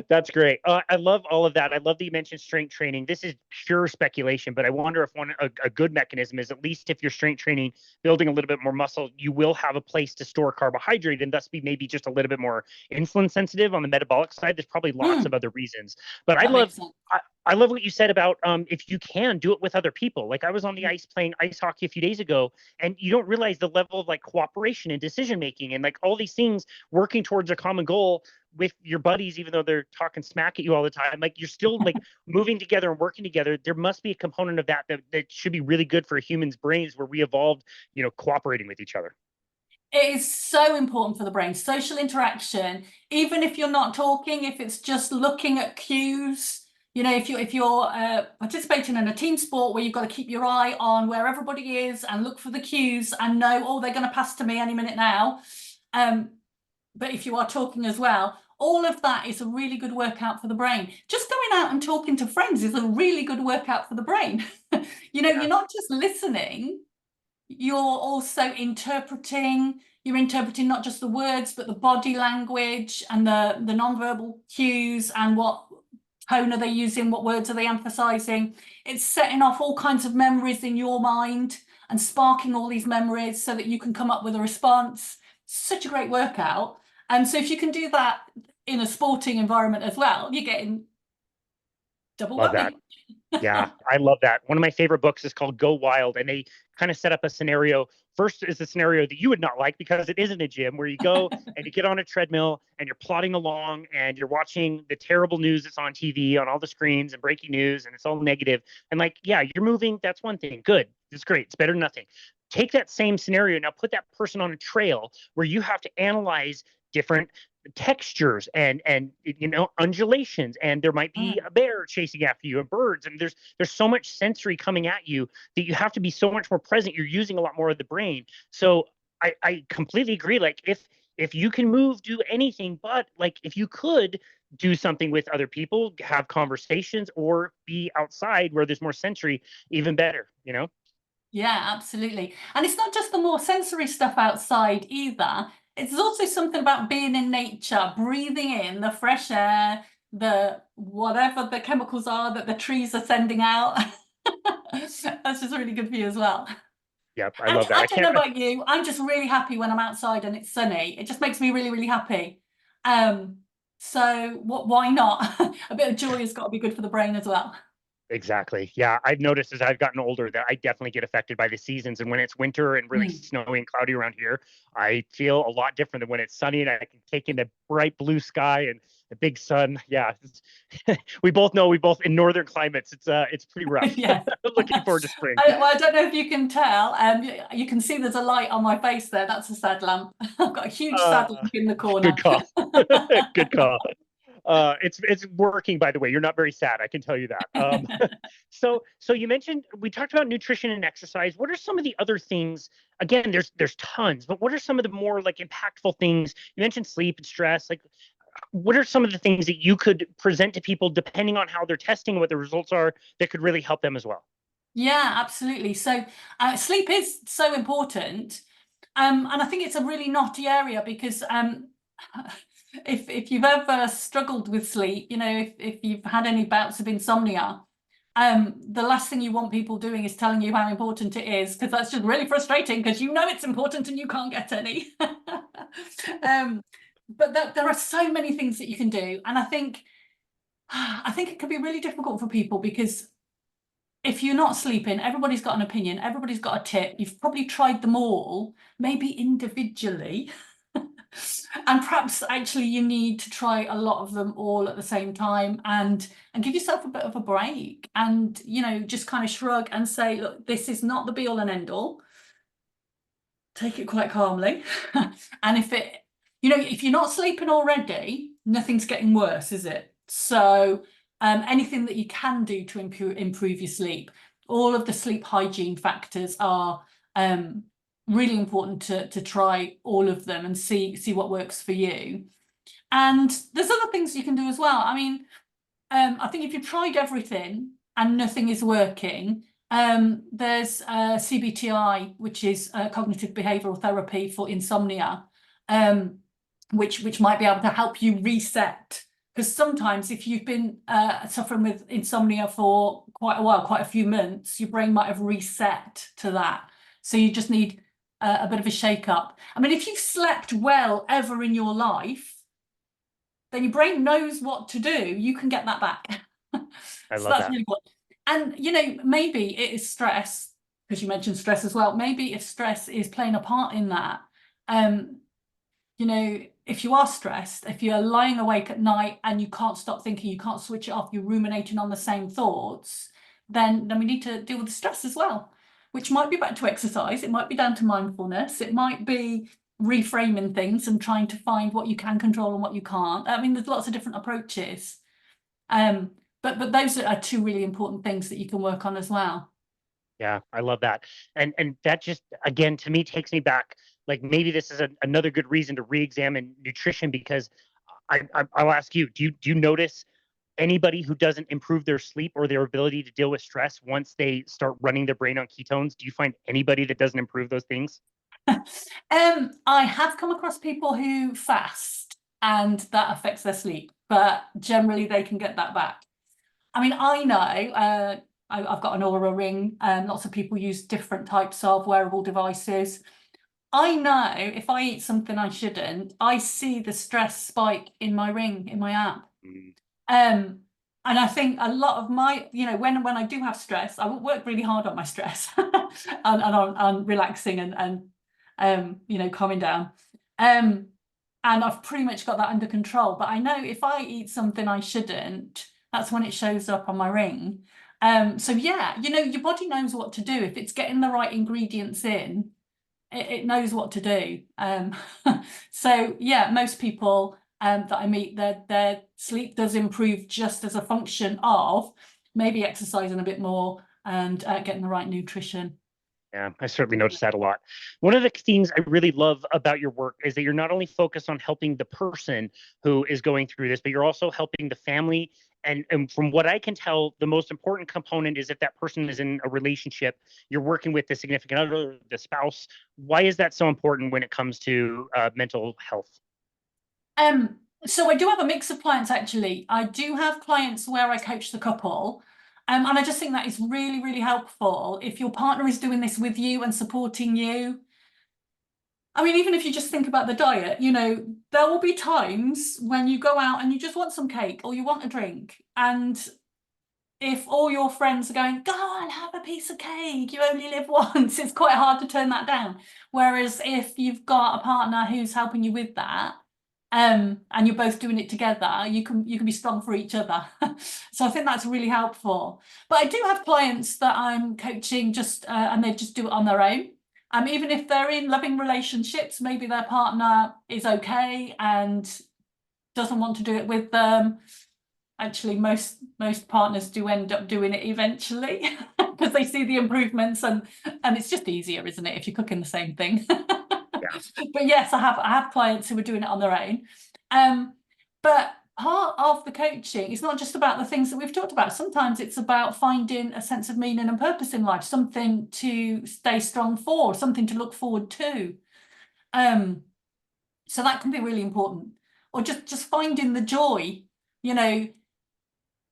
That's great. I love all of that. I love that you mentioned strength training. This is pure speculation, but I wonder if a good mechanism is, at least if you're strength training, building a little bit more muscle, you will have a place to store carbohydrate and thus be maybe just a little bit more insulin sensitive on the metabolic side. There's probably lots of other reasons, but I love what you said about if you can do it with other people. Like I was on the ice playing ice hockey a few days ago, and you don't realize the level of like cooperation and decision making and like all these things working towards a common goal with your buddies, even though they're talking smack at you all the time. Like you're still like moving together and working together. There must be a component of that should be really good for a human's brains, where we evolved, cooperating with each other. It is so important for the brain, social interaction, even if you're not talking, if it's just looking at cues. If you're participating in a team sport where you've got to keep your eye on where everybody is and look for the cues and know, oh, they're going to pass to me any minute now. But if you are talking as well, all of that is a really good workout for the brain. Just going out and talking to friends is a really good workout for the brain. You're not just listening, you're also interpreting. You're interpreting not just the words, but the body language and the non-verbal cues, and what tone are they using, what words are they emphasizing. It's setting off all kinds of memories in your mind and sparking all these memories so that you can come up with a response. Such a great workout. And so if you can do that in a sporting environment as well, you're getting double Love whammy. that. Yeah, I love that. One of my favorite books is called Go Wild, and they kind of set up a scenario. First is a scenario that you would not like because it isn't a gym, where you go and you get on a treadmill and you're plodding along and you're watching the terrible news that's on TV on all the screens and breaking news, and it's all negative. And like, yeah, you're moving. That's one thing. Good. It's great. It's better than nothing. Take that same scenario now, put that person on a trail where you have to analyze different textures and undulations, and there might be a bear chasing after you and birds, and there's so much sensory coming at you that you have to be so much more present. You're using a lot more of the brain. So I completely agree. Like if you can move, do anything, but like if you could do something with other people, have conversations, or be outside where there's more sensory, even better. Yeah, absolutely. And it's not just the more sensory stuff outside either. It's also something about being in nature, breathing in the fresh air, the whatever the chemicals are that the trees are sending out. That's just really good for you as well. Yep, I love that. I don't know about you. I'm just really happy when I'm outside and it's sunny. It just makes me really, really happy. So why not? A bit of joy has got to be good for the brain as well. Exactly. Yeah, I've noticed as I've gotten older that I definitely get affected by the seasons. And when it's winter and really snowy and cloudy around here, I feel a lot different than when it's sunny and I can take in the bright blue sky and the big sun. Yeah, we both know in northern climates it's pretty rough. Yeah. Looking forward to spring. I don't know if you can tell. You can see there's a light on my face there. That's a sad lamp. I've got a huge sad lamp in the corner. Good call. Good call. It's working, by the way. You're not very sad, I can tell you that. So you mentioned, we talked about nutrition and exercise. What are some of the other things? Again, there's tons, but what are some of the more like impactful things? You mentioned sleep and stress. Like, what are some of the things that you could present to people, depending on how they're testing, what the results are, that could really help them as well? Yeah, absolutely. So sleep is so important. And I think it's a really knotty area because if you've ever struggled with sleep, if you've had any bouts of insomnia, the last thing you want people doing is telling you how important it is, because that's just really frustrating because it's important and you can't get any. But there are so many things that you can do, and I think it can be really difficult for people because if you're not sleeping, everybody's got an opinion, everybody's got a tip. You've probably tried them all, maybe individually. And perhaps actually you need to try a lot of them all at the same time and give yourself a bit of a break and, just kind of shrug and say, look, this is not the be all and end all. Take it quite calmly. And if you're not sleeping already, nothing's getting worse, is it? So anything that you can do to improve your sleep, all of the sleep hygiene factors are really important to try all of them and see what works for you. And there's other things you can do as well. I mean, I think if you've tried everything and nothing is working, there's CBTI, which is cognitive behavioral therapy for insomnia, which might be able to help you reset. Because sometimes if you've been suffering with insomnia for quite a while, quite a few months, your brain might have reset to that. So you just need a bit of a shake-up. I mean, if you've slept well ever in your life, then your brain knows what to do. You can get that back. I So love that's that. really good. And, maybe it is stress, because you mentioned stress as well. Maybe if stress is playing a part in that, if you are stressed, if you're lying awake at night and you can't stop thinking, you can't switch it off, you're ruminating on the same thoughts, then we need to deal with the stress as well, which might be back to exercise. It might be down to mindfulness. It might be reframing things and trying to find what you can control and what you can't. I mean, there's lots of different approaches. But those are two really important things that you can work on as well. Yeah, I love that. And that just, again, to me, takes me back. Like, maybe this is another good reason to re-examine nutrition, because I'll ask you, do you notice anybody who doesn't improve their sleep or their ability to deal with stress once they start running their brain on ketones? Do you find anybody that doesn't improve those things? I have come across people who fast and that affects their sleep, but generally they can get that back. I mean, I know I've got an Aura ring, and lots of people use different types of wearable devices. I know if I eat something I shouldn't, I see the stress spike in my ring, in my app. And I think a lot of my, when I do have stress, I work really hard on my stress and on relaxing and calming down. And I've pretty much got that under control. But I know if I eat something I shouldn't, that's when it shows up on my ring. So yeah, your body knows what to do. If it's getting the right ingredients in, it knows what to do. So yeah, most people that I meet, their sleep does improve just as a function of maybe exercising a bit more and getting the right nutrition. Yeah, I certainly noticed that a lot. One of the things I really love about your work is that you're not only focused on helping the person who is going through this, but you're also helping the family. And from what I can tell, the most important component is if that person is in a relationship, you're working with the significant other, the spouse. Why is that so important when it comes to mental health? So I do have a mix of clients, actually. I do have clients where I coach the couple. And I just think that is really, really helpful if your partner is doing this with you and supporting you. I mean, even if you just think about the diet, there will be times when you go out and you just want some cake or you want a drink. And if all your friends are going, go on, have a piece of cake, you only live once, it's quite hard to turn that down. Whereas if you've got a partner who's helping you with that, and you're both doing it together, you can be strong for each other. So I think that's really helpful. But I do have clients that I'm coaching and they just do it on their own. Even if they're in loving relationships, maybe their partner is okay and doesn't want to do it with them. Actually, most partners do end up doing it eventually because they see the improvements and it's just easier, isn't it, if you're cooking the same thing? Yeah. But yes, I have clients who are doing it on their own. But part of the coaching is not just about the things that we've talked about. Sometimes it's about finding a sense of meaning and purpose in life, something to stay strong for, something to look forward to. So that can be really important. Or just finding the joy. You know,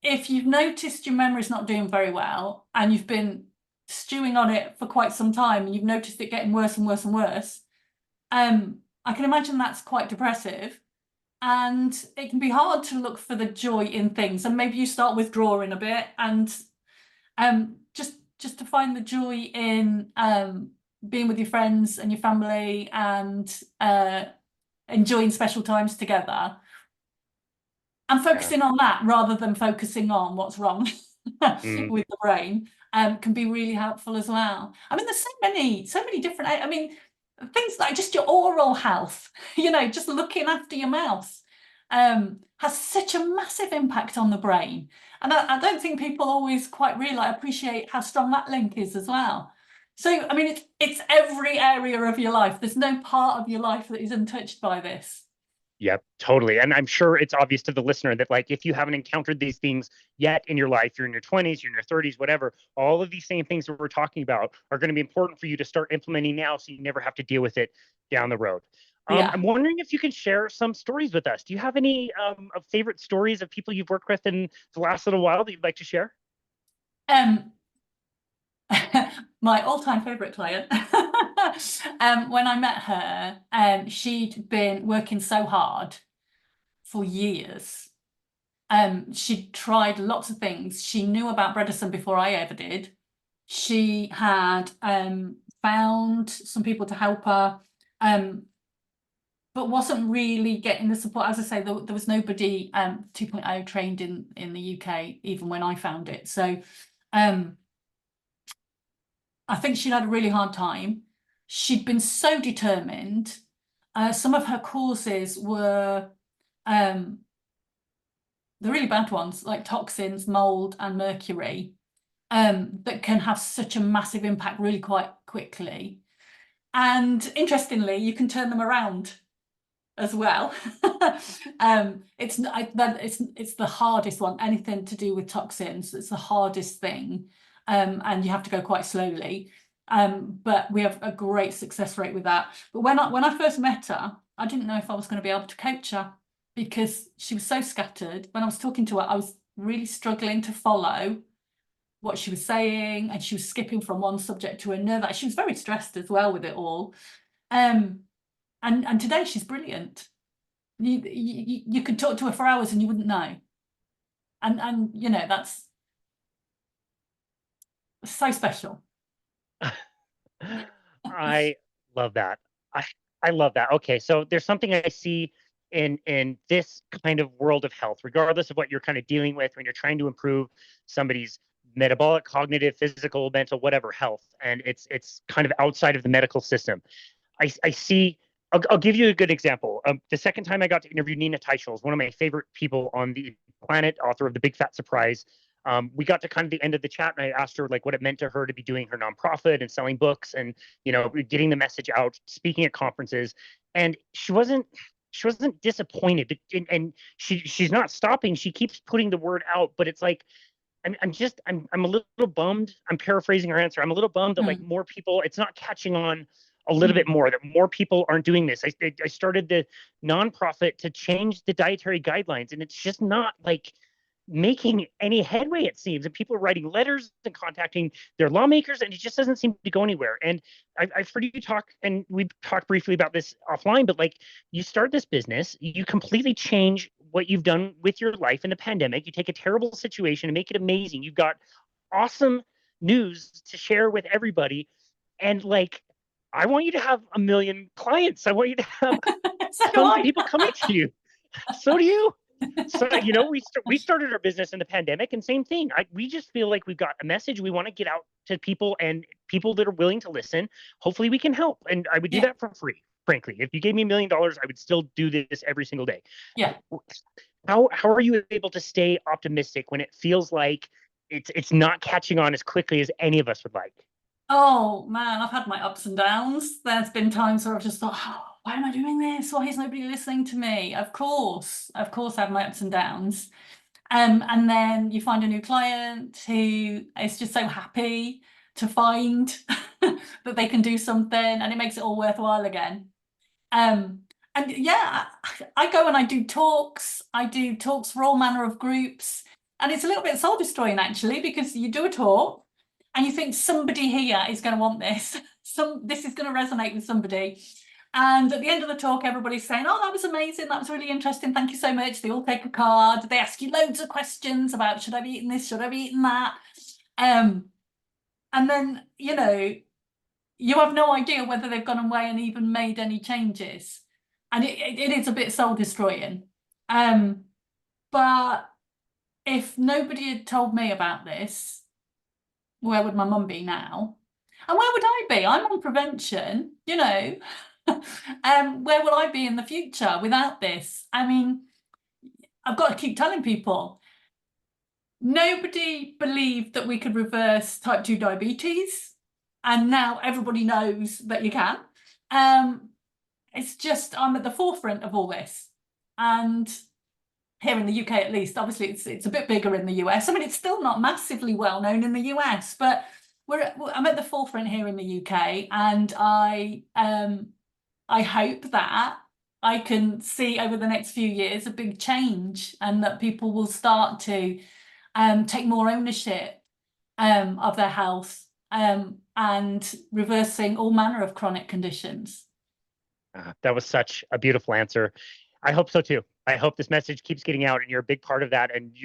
if you've noticed your memory's not doing very well and you've been stewing on it for quite some time and you've noticed it getting worse and worse and worse, I can imagine that's quite depressive. And it can be hard to look for the joy in things. And maybe you start withdrawing a bit and just to find the joy in being with your friends and your family and enjoying special times together and focusing on that rather than focusing on what's wrong with the brain can be really helpful as well. I mean, there's so many different, I mean, things like just your oral health, you know, just looking after your mouth has such a massive impact on the brain. And I don't think people always quite appreciate how strong that link is as well. So, I mean, it's every area of your life. There's no part of your life that is untouched by this. Yep, totally. And I'm sure it's obvious to the listener that, like, if you haven't encountered these things yet in your life, you're in your 20s, you're in your 30s, whatever, all of these same things that we're talking about are going to be important for you to start implementing now so you never have to deal with it down the road. Yeah. I'm wondering if you can share some stories with us. Do you have any favorite stories of people you've worked with in the last little while that you'd like to share? My all-time favorite client. When I met her, she'd been working so hard for years. She'd tried lots of things. She knew about Bredesen before I ever did. She had found some people to help her, but wasn't really getting the support. As I say, there was nobody 2.0 trained in the UK, even when I found it. So I think she'd had a really hard time. She'd been so determined. Some of her courses were the really bad ones, like toxins, mold, and mercury, that can have such a massive impact really quite quickly. And interestingly, you can turn them around as well. It's the hardest one. Anything to do with toxins, it's the hardest thing. And you have to go quite slowly. But we have a great success rate with that. But when I first met her, I didn't know if I was going to be able to coach her because she was so scattered. When I was talking to her, I was really struggling to follow what she was saying, and she was skipping from one subject to another. She was very stressed as well with it all. And today she's brilliant. You could talk to her for hours and you wouldn't know. And you know, that's so special. I love that. I love that. Okay, so there's something I see in this kind of world of health, regardless of what you're kind of dealing with when you're trying to improve somebody's metabolic, cognitive, physical, mental, whatever health, and it's kind of outside of the medical system. I see. I'll give you a good example. The second time I got to interview Nina Teicholz, one of my favorite people on the planet, author of The Big Fat Surprise. We got to kind of the end of the chat, and I asked her like what it meant to her to be doing her nonprofit and selling books, and getting the message out, speaking at conferences. And she wasn't disappointed, and she's not stopping. She keeps putting the word out, but it's like I'm a little bummed. I'm paraphrasing her answer. I'm a little bummed that like more people, it's not catching on a little bit more, that more people aren't doing this. I started the nonprofit to change the dietary guidelines, and it's just not like making any headway, it seems. And people are writing letters and contacting their lawmakers, and it just doesn't seem to go anywhere. And I've heard you talk, and we talked briefly about this offline, but like you start this business, you completely change what you've done with your life in the pandemic. You take a terrible situation and make it amazing. You've got awesome news to share with everybody. And like, I want you to have 1 million clients. I want you to have tons of people coming to you. So do you. So, we started our business in the pandemic, and same thing. We just feel like we've got a message we want to get out to people, and people that are willing to listen. Hopefully we can help. And I would do that for free. Frankly, if you gave me $1 million, I would still do this every single day. Yeah. How are you able to stay optimistic when it feels like it's not catching on as quickly as any of us would like? Oh man, I've had my ups and downs. There's been times where I've just thought, oh, why am I doing this? Why is nobody listening to me? Of course, I have my ups and downs. And then you find a new client who is just so happy to find that they can do something, and it makes it all worthwhile again. And yeah, I go and I do talks. I do talks for all manner of groups. And it's a little bit soul destroying, actually, because you do a talk and you think somebody here is going to want this. This is going to resonate with somebody. And at the end of the talk, everybody's saying, oh, that was amazing. That was really interesting. Thank you so much. They all take a card. They ask you loads of questions about, should I be eating this? Should I be eating that? And then, you know, you have no idea whether they've gone away and even made any changes. And it is a bit soul destroying. But if nobody had told me about this, where would my mum be now? And where would I be? I'm on prevention, you know. Where will I be in the future without this? I mean, I've got to keep telling people. Nobody believed that we could reverse type 2 diabetes. And now everybody knows that you can. It's just, I'm at the forefront of all this. And here in the UK, at least, obviously it's a bit bigger in the US. I mean, it's still not massively well known in the US, but I'm at the forefront here in the UK, and I hope that I can see over the next few years a big change, and that people will start to take more ownership of their health, and reversing all manner of chronic conditions. That was such a beautiful answer. I hope so too. I hope this message keeps getting out, and you're a big part of that. And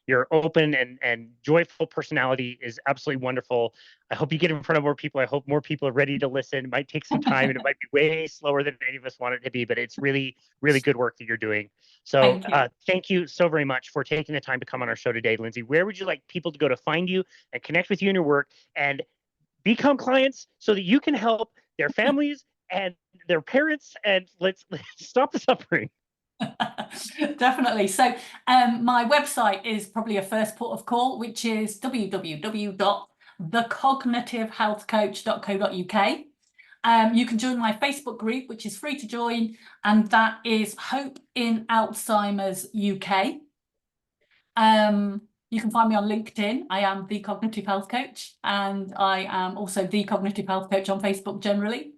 your open and joyful personality is absolutely wonderful. I hope you get in front of more people. I hope more people are ready to listen. It might take some time, and it might be way slower than any of us want it to be, but it's really, really good work that you're doing. So thank you so very much for taking the time to come on our show today, Lindsey. Where would you like people to go to find you and connect with you in your work and become clients so that you can help their families and their parents, and let's stop the suffering? Definitely. So my website is probably a first port of call, which is www.thecognitive.healthcoach.co.uk. You can join my Facebook group, which is free to join, and that is Hope in Alzheimer's UK. You can find me on LinkedIn. I am The Cognitive Health Coach, and I am also The Cognitive Health Coach on Facebook generally.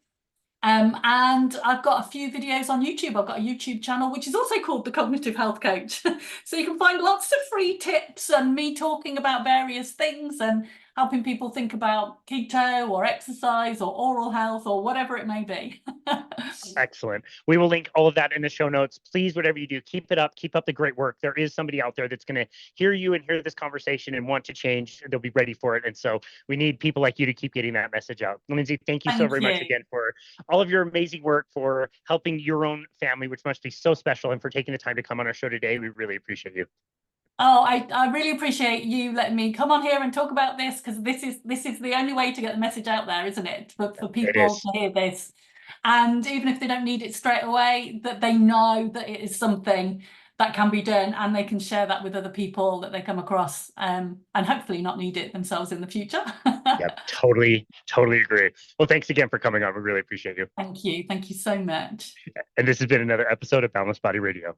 And I've got a few videos on YouTube. I've got a YouTube channel, which is also called The Cognitive Health Coach. So you can find lots of free tips and me talking about various things and helping people think about keto or exercise or oral health or whatever it may be. Excellent. We will link all of that in the show notes. Please, whatever you do, keep it up. Keep up the great work. There is somebody out there that's going to hear you and hear this conversation and want to change. They'll be ready for it. And so we need people like you to keep getting that message out. Lindsey, thank you so very much again for all of your amazing work, for helping your own family, which must be so special, and for taking the time to come on our show today. We really appreciate you. Oh, I really appreciate you letting me come on here and talk about this, because this is the only way to get the message out there, isn't it? For people to hear this. And even if they don't need it straight away, that they know that it is something that can be done, and they can share that with other people that they come across, and hopefully not need it themselves in the future. Yep, totally agree. Well, thanks again for coming on. We really appreciate you. Thank you so much. And this has been another episode of Boundless Body Radio.